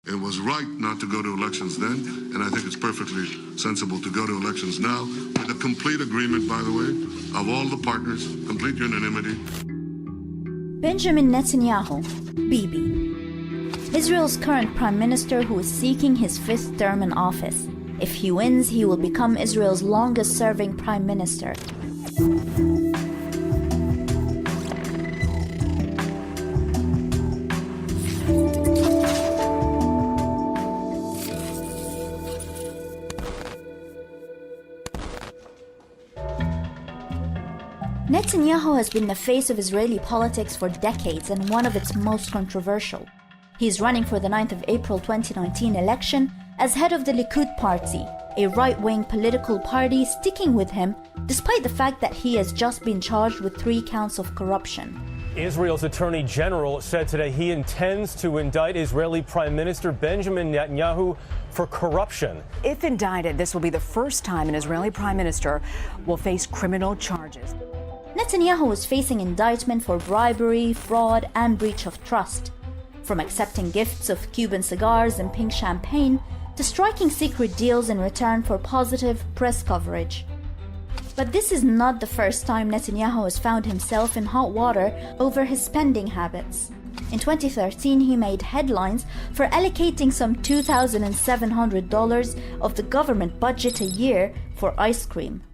It was right not to go to elections then, and I think it's perfectly sensible to go to elections now with a complete agreement, by the way, of all the partners, complete unanimity. Benjamin Netanyahu, Bibi. Israel's current prime minister who is seeking his 5th term in office. If he wins, he will become Israel's longest-serving prime minister. Netanyahu has been the face of Israeli politics for decades and one of its most controversial. He is running for the 9th of April 2019 election as head of the Likud party, a right-wing political party sticking with him despite the fact that he has just been charged with 3 counts of corruption. Israel's Attorney General said today he intends to indict Israeli Prime Minister Benjamin Netanyahu for corruption. If indicted, this will be the first time an Israeli Prime Minister will face criminal charges. Netanyahu is facing indictment for bribery, fraud, and breach of trust. From accepting gifts of Cuban cigars and pink champagne to striking secret deals in return for positive press coverage. But this is not the first time Netanyahu has found himself in hot water over his spending habits. In 2013, he made headlines for allocating some $2,700 of the government budget a year for ice cream.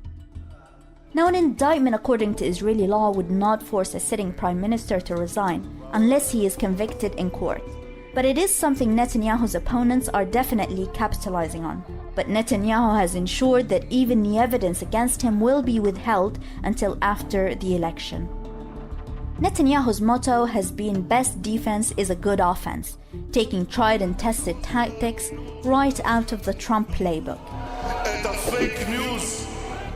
Now, an indictment according to Israeli law would not force a sitting prime minister to resign unless he is convicted in court. But it is something Netanyahu's opponents are definitely capitalizing on. But Netanyahu has ensured that even the evidence against him will be withheld until after the election. Netanyahu's motto has been "best defense is a good offense," taking tried and tested tactics right out of the Trump playbook. Fake news.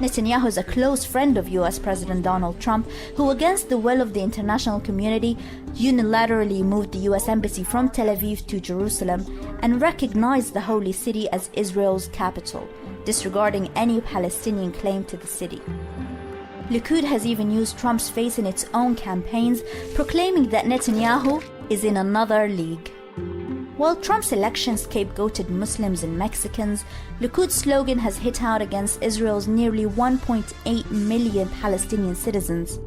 Netanyahu is a close friend of US President Donald Trump, who against the will of the international community unilaterally moved the US embassy from Tel Aviv to Jerusalem and recognized the holy city as Israel's capital, disregarding any Palestinian claim to the city. Likud has even used Trump's face in its own campaigns, proclaiming that Netanyahu is in another league. While Trump's election scapegoated Muslims and Mexicans, Likud's slogan has hit out against Israel's nearly 1.8 million Palestinian citizens.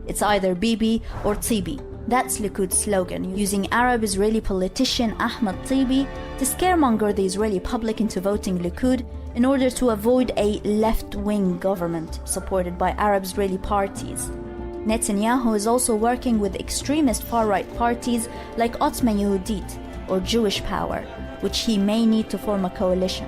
It's either Bibi or Tibi. That's Likud's slogan, using Arab-Israeli politician Ahmed Tibi to scaremonger the Israeli public into voting Likud in order to avoid a left-wing government supported by Arab-Israeli parties. Netanyahu is also working with extremist far-right parties like Otzma Yehudit, or Jewish Power, which he may need to form a coalition.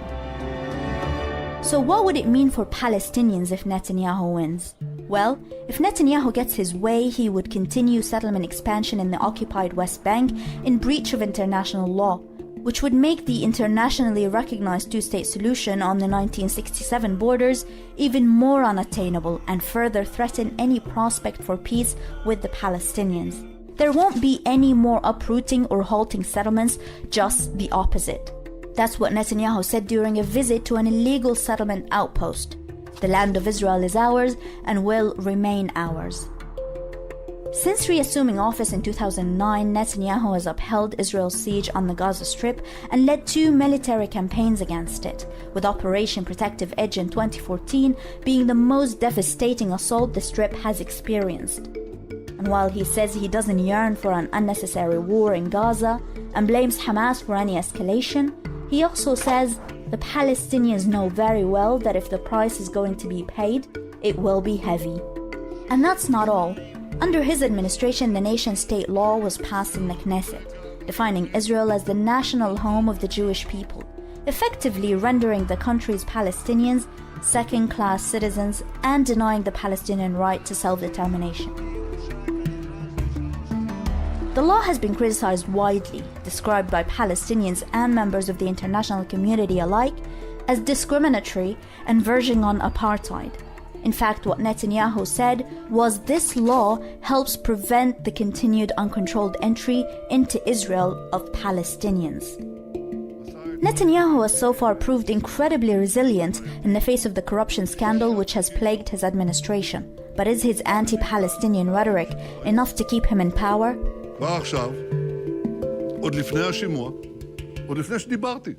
So what would it mean for Palestinians if Netanyahu wins? Well, if Netanyahu gets his way, he would continue settlement expansion in the occupied West Bank in breach of international law, which would make the internationally recognized two-state solution on the 1967 borders even more unattainable and further threaten any prospect for peace with the Palestinians. There won't be any more uprooting or halting settlements, just the opposite. That's what Netanyahu said during a visit to an illegal settlement outpost. The land of Israel is ours and will remain ours. Since reassuming office in 2009, Netanyahu has upheld Israel's siege on the Gaza Strip and led 2 military campaigns against it, with Operation Protective Edge in 2014 being the most devastating assault the Strip has experienced. And while he says he doesn't yearn for an unnecessary war in Gaza and blames Hamas for any escalation, he also says the Palestinians know very well that if the price is going to be paid, it will be heavy. And that's not all. Under his administration, the nation-state law was passed in the Knesset, defining Israel as the national home of the Jewish people, effectively rendering the country's Palestinians second-class citizens and denying the Palestinian right to self-determination. The law has been criticized widely, described by Palestinians and members of the international community alike as discriminatory and verging on apartheid. In fact, what Netanyahu said was this law helps prevent the continued uncontrolled entry into Israel of Palestinians. Netanyahu has so far proved incredibly resilient in the face of the corruption scandal which has plagued his administration. But is his anti-Palestinian rhetoric enough to keep him in power? ועכשיו, עוד לפני השימוע, עוד לפני שדיברתי.